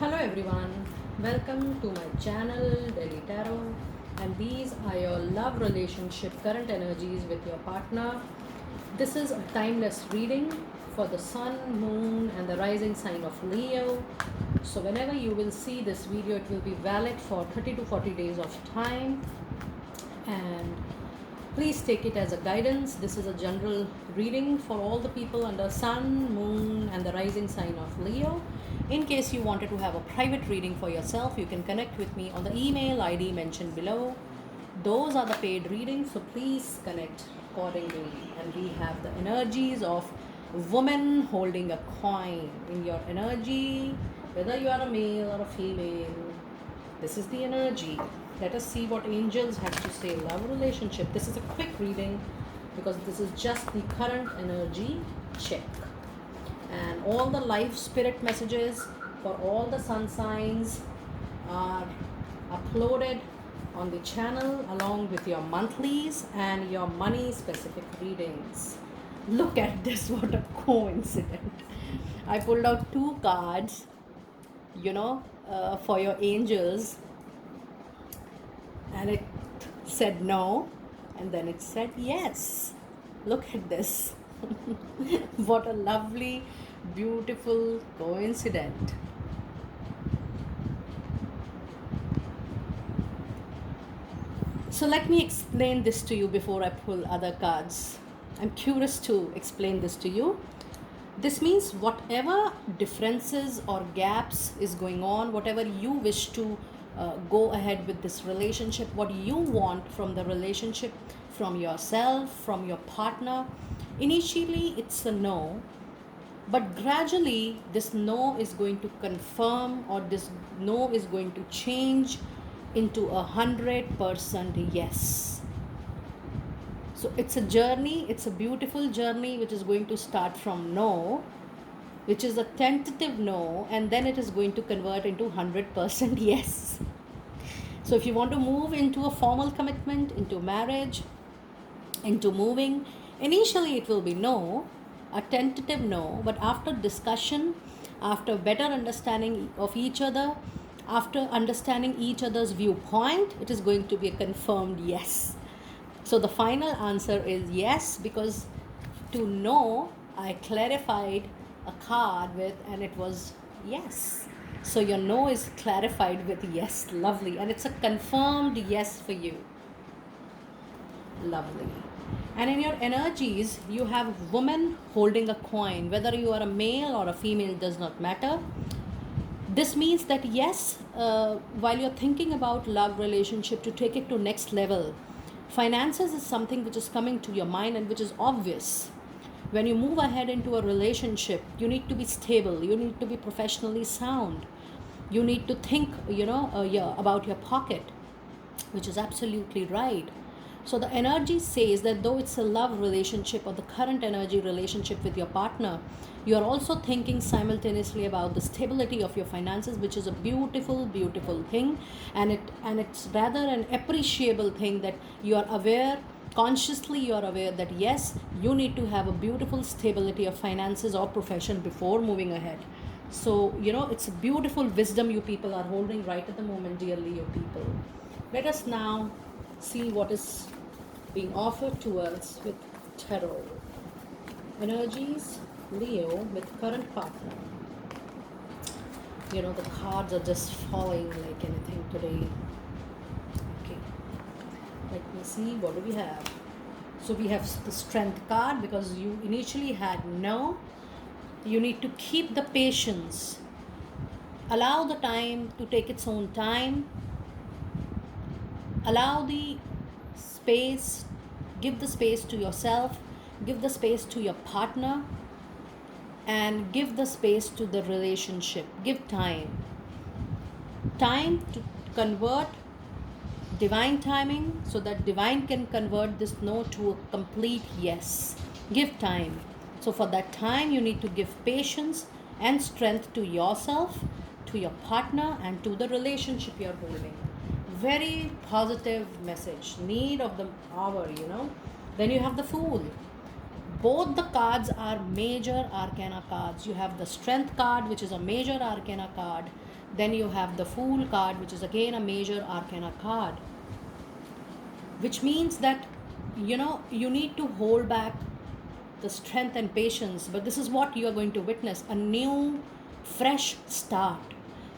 Hello everyone, welcome to my channel Delhi Tarot, and these are your love relationship current energies with your partner. This is a timeless reading for the sun, moon, and the rising sign of Leo. So, whenever you will see this video, it will be valid for 30 to 40 days of time, and please take it as a guidance. This is a general reading for all the people under sun, moon, and the rising sign of Leo. In case you wanted to have a private reading for yourself, you can connect with me on the email ID mentioned below. Those are the paid readings, so please connect accordingly. And we have the energies of woman holding a coin in your energy, whether you are a male or a female. This is the energy. Let us see what angels have to say. Love relationship. This is a quick reading because this is just the current energy check. And all the life spirit messages for all the sun signs are uploaded on the channel along with your monthlies and your money specific readings. Look at this, what a coincidence. I pulled out two cards, for your angels, and it said no, and then it said yes. Look at this. What a lovely, beautiful coincidence. So let me explain this to you before I pull other cards. I'm curious to explain this to you. This means whatever differences or gaps is going on, whatever you wish to go ahead with this relationship, what you want from the relationship, from yourself, from your partner, initially it's a no, but gradually this no is going to confirm, or this no is going to change into 100% yes. So it's a journey, it's a beautiful journey which is going to start from no, which is a tentative no, and then it is going to convert into 100% yes. So if you want to move into a formal commitment, into marriage, into moving, initially it will be no, a tentative no, but after discussion, after better understanding of each other, after understanding each other's viewpoint, it is going to be a confirmed yes. So the final answer is yes, because to know, I clarified a card with, and it was yes. So your no is clarified with yes. Lovely. And it's a confirmed yes for you. Lovely. And in your energies, you have woman holding a coin. Whether you are a male or a female does not matter. This means that yes, while you're thinking about love relationship, to take it to next level, finances is something which is coming to your mind and which is obvious. When you move ahead into a relationship, you need to be stable, you need to be professionally sound, you need to think about your pocket, which is absolutely right. So the energy says that though it's a love relationship or the current energy relationship with your partner, you are also thinking simultaneously about the stability of your finances, which is a beautiful, beautiful thing. And it's rather an appreciable thing that you are aware, consciously you are aware that yes, you need to have a beautiful stability of finances or profession before moving ahead. So, it's a beautiful wisdom you people are holding right at the moment, dear Leo people. Let us now see what is being offered to us with tarot. Energies, Leo with current partner. The cards are just falling like anything today. Okay. Let me see, what do we have? So we have the strength card, because you initially had no. You need to keep the patience. Allow the time to take its own time. Allow the space, give the space to yourself, give the space to your partner, and give the space to the relationship. Give time to convert, divine timing, so that divine can convert this no to a complete yes. Give time. So for that time, you need to give patience and strength to yourself, to your partner, and to the relationship you're holding. Very positive message, need of the hour. Then you have the Fool. Both the cards are major arcana cards. You have the Strength card, which is a major arcana card, Then you have the Fool card, which is again a major arcana card, which means that you need to hold back the strength and patience. But this is what you are going to witness: a new, fresh start,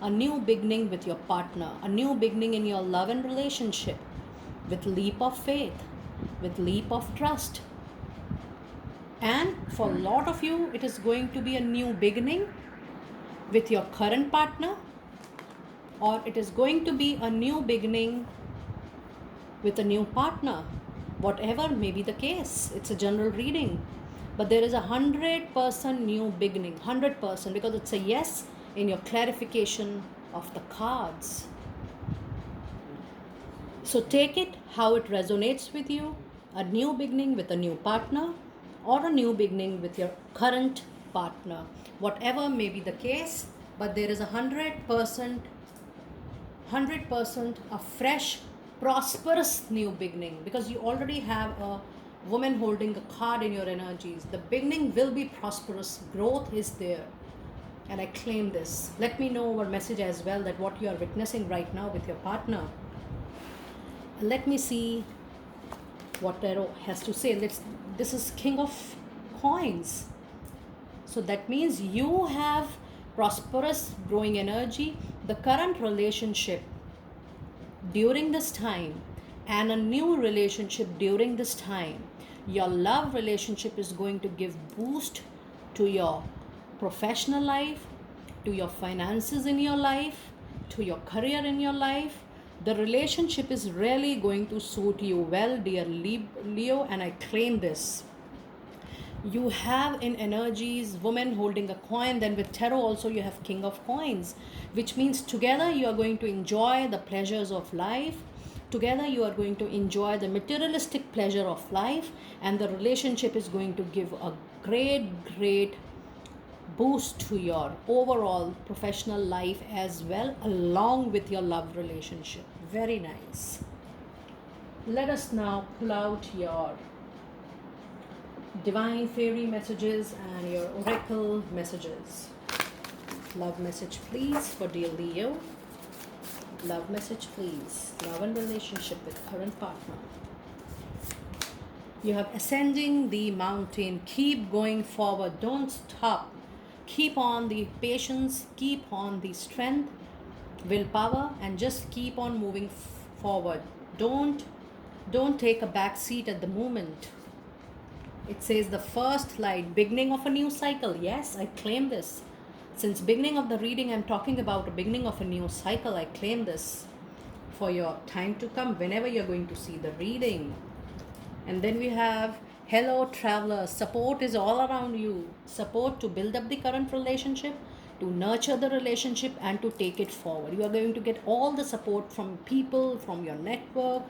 a new beginning with your partner, a new beginning in your love and relationship, with leap of faith, with leap of trust. And for a lot of you, it is going to be a new beginning with your current partner, or it is going to be a new beginning with a new partner. Whatever may be the case, it's a general reading. But there is 100% new beginning, 100%, because it's a yes in your clarification of the cards. So take it how it resonates with you: a new beginning with a new partner, or a new beginning with your current partner. Whatever may be the case, but there is 100% a fresh, prosperous new beginning, because you already have a woman holding a card in your energies. The beginning will be prosperous, growth is there, and I claim this. Let me know our message as well, that what you are witnessing right now with your partner. Let me see what tarot has to say. This is King of Coins. So that means you have prosperous, growing energy. The current relationship during this time, and a new relationship during this time, your love relationship is going to give boost to your professional life, to your finances in your life, to your career in your life. The relationship is really going to suit you well, dear Leo, and I claim this. You have in energies woman holding a coin. Then with tarot also you have King of Coins, which means together you are going to enjoy the pleasures of life. Together you are going to enjoy the materialistic pleasure of life, and the relationship is going to give a great boost to your overall professional life as well, along with your love relationship. Very nice. Let us now pull out your divine fairy messages and your oracle messages. Love message please for dear Leo. Love message please. Love and relationship with current partner. You have ascending the mountain. Keep going forward. Don't stop. Keep on the patience. Keep on the strength, willpower, and just keep on moving forward. Don't take a back seat at the moment. It says the first light, beginning of a new cycle. Yes, I claim this. Since beginning of the reading, I'm talking about a beginning of a new cycle. I claim this for your time to come whenever you're going to see the reading. And then we have, hello traveler, support is all around you. Support to build up the current relationship, to nurture the relationship, and to take it forward. You are going to get all the support from people, from your network,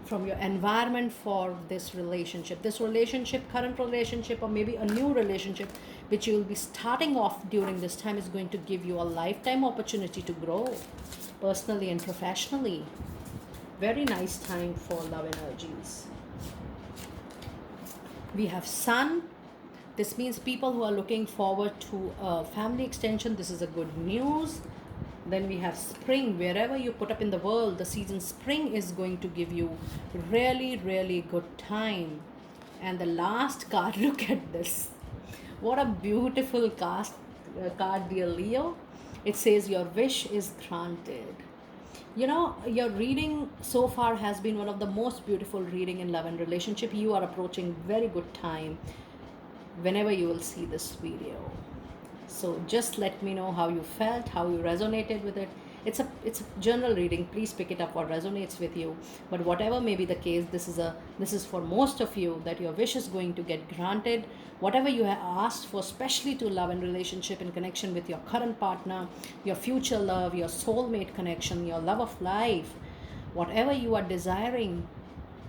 from your environment for this relationship, current relationship, or maybe a new relationship which you will be starting off during this time, is going to give you a lifetime opportunity to grow personally and professionally. Very nice time for love energies. We have Sun. This means people who are looking forward to a family extension. This is a good news. Then we have Spring. Wherever you put up in the world, the season Spring is going to give you really good time. And the last card, look at this. What a beautiful card, dear Leo. It says your wish is granted. Your reading so far has been one of the most beautiful reading in love and relationship. You are approaching very good time whenever you will see this video. So just let me know how you felt, how you resonated with it. It's a general reading. Please pick it up what resonates with you. But whatever may be the case, this is for most of you, that your wish is going to get granted. Whatever you have asked for, especially to love and relationship in connection with your current partner, your future love, your soulmate connection, your love of life, whatever you are desiring,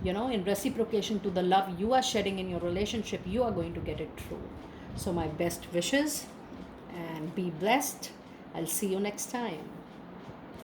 in reciprocation to the love you are shedding in your relationship, you are going to get it through. So my best wishes, and be blessed. I'll see you next time.